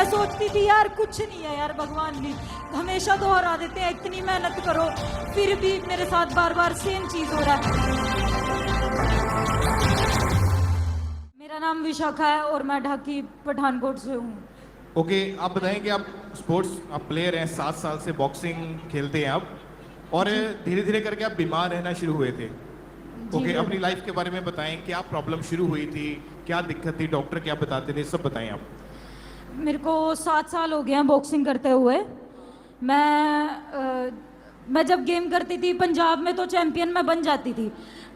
मैं सोचती थी यार कुछ नहीं है यार, भगवान भी हमेशा तो हरा देते हैं, इतनी मेहनत करो फिर भी मेरे साथ बार बार सेम चीज हो रहा है। मेरा नाम विशाखा है और मैं ढाकी पठानकोट से हूँ। ओके, आप बताएं कि आप स्पोर्ट्स आप प्लेयर हैं, 7 साल से बॉक्सिंग खेलते हैं आप, और धीरे धीरे करके आप बीमार रहना शुरू हुए थे। ओके, अपनी लाइफ के बारे में बताएं, क्या प्रॉब्लम शुरू हुई थी, क्या दिक्कत थी, डॉक्टर क्या बताते थे, सब बताएं आप। मेरे को 7 साल हो गए हैं बॉक्सिंग करते हुए। मैं जब गेम करती थी पंजाब में तो चैंपियन मैं बन जाती थी,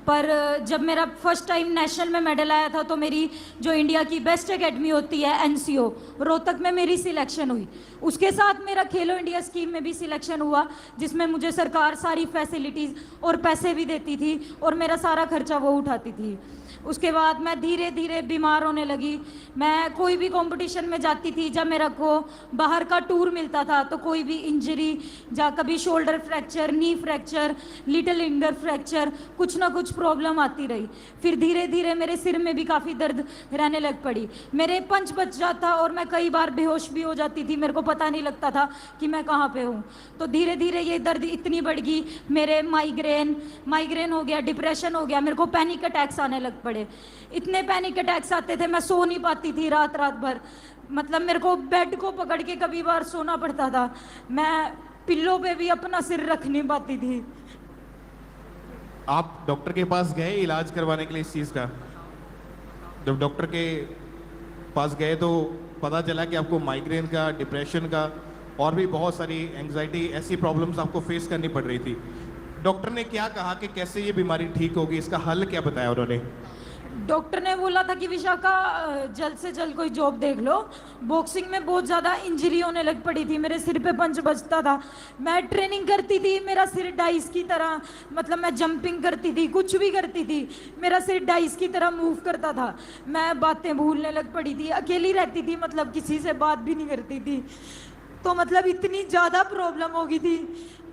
पर जब मेरा फर्स्ट टाइम नेशनल में मेडल आया था तो मेरी जो इंडिया की बेस्ट एकेडमी होती है एनसीओ रोहतक में मेरी सिलेक्शन हुई। उसके साथ मेरा खेलो इंडिया स्कीम में भी सिलेक्शन हुआ, जिसमें मुझे सरकार सारी फैसिलिटीज़ और पैसे भी देती थी और मेरा सारा खर्चा वो उठाती थी। उसके बाद मैं धीरे धीरे बीमार होने लगी। मैं कोई भी कंपटीशन में जाती थी, जब मेरा को बाहर का टूर मिलता था तो कोई भी इंजरी, या कभी शोल्डर फ्रैक्चर, नी फ्रैक्चर, लिटिल फिंगर फ्रैक्चर, कुछ ना कुछ प्रॉब्लम आती रही। फिर धीरे धीरे मेरे सिर में भी काफ़ी दर्द रहने लग पड़ी, मेरे पंच बच जाता और मैं कई बार बेहोश भी हो जाती थी, मेरे को पता नहीं लगता था कि मैं कहाँ पे हूँ। तो धीरे धीरे ये दर्द इतनी बढ़ गई, मेरे माइग्रेन हो गया, डिप्रेशन हो गया, मेरे को पैनिक अटैक्स आने लग पड़े। इतने पैनिक अटैक्स आते थे मैं सो नहीं पाती थी रात भर, मतलब मेरे को बेड को पकड़ के कभी बार सोना पड़ता था, मैं पिल्लों पे भी अपना सिर रख नहीं पाती थी। आप डॉक्टर के पास गए इलाज करवाने के लिए इस चीज़ का? जब डॉक्टर के पास गए तो पता चला कि आपको माइग्रेन का, डिप्रेशन का और भी बहुत सारी एंग्जाइटी, ऐसी प्रॉब्लम्स आपको फेस करनी पड़ रही थी। डॉक्टर ने क्या कहा कि कैसे ये बीमारी ठीक होगी, इसका हल क्या बताया उन्होंने? डॉक्टर ने बोला था कि विशाखा जल्द से जल्द कोई जॉब देख लो। बॉक्सिंग में बहुत ज़्यादा इंजरी होने लग पड़ी थी, मेरे सिर पे पंच बजता था, मैं ट्रेनिंग करती थी, मेरा सिर डाइस की तरह, मतलब मैं जंपिंग करती थी, कुछ भी करती थी, मेरा सिर डाइस की तरह मूव करता था, मैं बातें भूलने लग पड़ी थी, अकेली रहती थी, मतलब किसी से बात भी नहीं करती थी। तो मतलब इतनी ज़्यादा प्रॉब्लम हो गई थी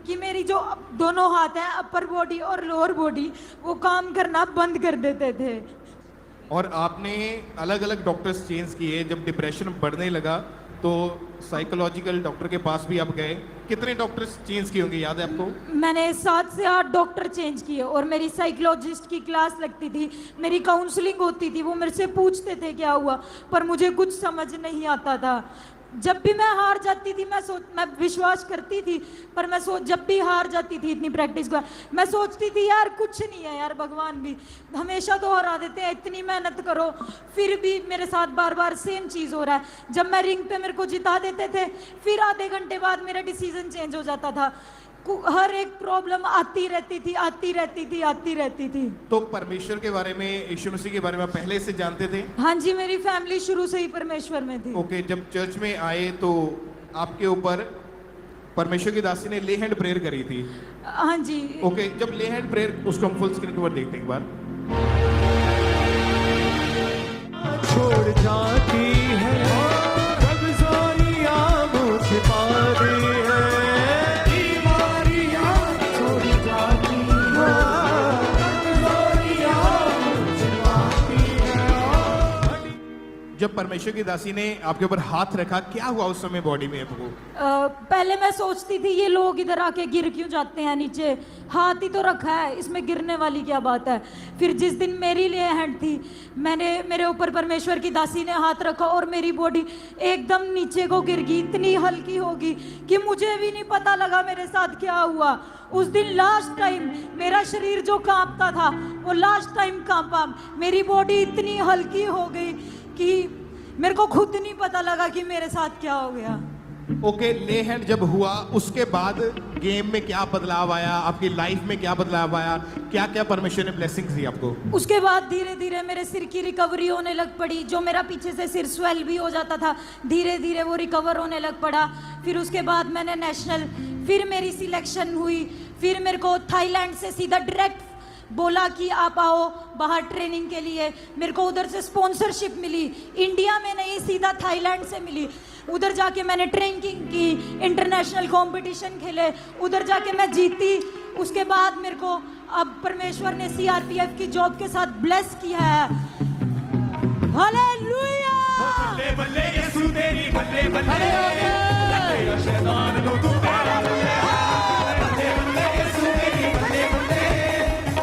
कि मेरी जो दोनों हाथ हैं, अपर बॉडी और लोअर बॉडी, वो काम करना बंद कर देते थे। और आपने अलग अलग डॉक्टर्स चेंज किए, जब डिप्रेशन बढ़ने लगा तो साइकोलॉजिकल डॉक्टर के पास भी आप गए। कितने डॉक्टर्स चेंज किए होंगे, याद है आपको? मैंने 7 से 8 डॉक्टर चेंज किए, और मेरी साइकोलॉजिस्ट की क्लास लगती थी, मेरी काउंसलिंग होती थी, वो मेरे से पूछते थे क्या हुआ, पर मुझे कुछ समझ नहीं आता था। जब भी मैं हार जाती थी, मैं विश्वास करती थी, पर जब भी हार जाती थी इतनी प्रैक्टिस का, मैं सोचती थी यार कुछ नहीं है यार, भगवान भी हमेशा तो हरा देते हैं, इतनी मेहनत करो फिर भी मेरे साथ बार बार सेम चीज़ हो रहा है। जब मैं रिंग पे मेरे को जिता देते थे, फिर आधे घंटे बाद मेरा डिसीजन चेंज हो जाता था। हर एक प्रॉब्लम आती रहती थी। तो परमेश्वर के बारे में, यीशु मसीह के बारे में पहले से जानते थे? हाँ जी, मेरी फैमिली शुरू से ही परमेश्वर में थी। ओके, जब चर्च में आए तो आपके ऊपर परमेश्वर की दासी ने ले हैंड प्रेयर करी थी? हाँ जी। ओके, जब ले हैंड प्रेयर, उसको हम फुल स्क्रीन पर देखते हैं एक बार। छोड़ जाती है कमजोरियां मुझ पारी है, बीमारियां छोड़ जाती है, कमजोरियां मुझ पाती है। जब परमेश्वर की दासी ने आपके ऊपर हाथ रखा, क्या हुआ उस समय बॉडी में आपको? पहले मैं सोचती थी ये लोग इधर आके गिर क्यों जाते हैं नीचे, हाथ ही तो रखा है, इसमें गिरने वाली क्या बात है। फिर जिस दिन मेरी लिए हैंड थी, मेरे ऊपर परमेश्वर की दासी ने हाथ रखा और मेरी बॉडी एकदम नीचे को गिर गई, इतनी हल्की होगी कि मुझे भी नहीं पता लगा मेरे साथ क्या हुआ। उस दिन लास्ट टाइम मेरा शरीर जो कांपता था वो लास्ट टाइम कांपा, मेरी बॉडी इतनी हल्की हो गई कि मेरे को खुद नहीं पता लगा कि मेरे साथ क्या हो गया। ओके, ले हैंड जब हुआ उसके बाद गेम में क्या बदलाव आया, आपकी लाइफ में क्या बदलाव आया, क्या क्या परमेश्वर ने ब्लेसिंग्स दी आपको? उसके बाद धीरे धीरे मेरे सिर की रिकवरी होने लग पड़ी, जो मेरा पीछे से सिर स्वेल भी हो जाता था, धीरे धीरे वो रिकवर होने लग पड़ा। फिर उसके बाद मैंने नेशनल, फिर मेरी सिलेक्शन हुई, फिर मेरे को थाईलैंड से सीधा डायरेक्ट बोला कि आप आओ बाहर ट्रेनिंग के लिए, मेरे को उधर से स्पॉन्सरशिप मिली, इंडिया में नहीं सीधा थाईलैंड से मिली। उधर जाके मैंने ट्रेनिंग की, इंटरनेशनल कंपटीशन खेले, उधर जाके मैं जीती। उसके बाद मेरे को अब परमेश्वर ने सीआरपीएफ की जॉब के साथ ब्लेस किया है। हालेलुया। बल्ले बल्ले यीशु तेरी बल्ले खड़े हो गए शैतान को तू प्यारा बल्ले बल्ले बल्ले यसू मेरी बल्ले बल्ले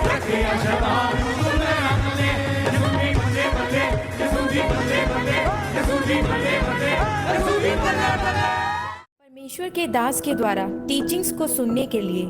रखिया शैतान को तू प्यारा बल्ले यसू जी बल्ले बल्ले यसू जी बल्ले बल्ले यसू जी बल्ले बल्ले यसू जी बल्ले बल्ले। परमेश्वर के दास के द्वारा टीचिंग्स को सुनने के लिए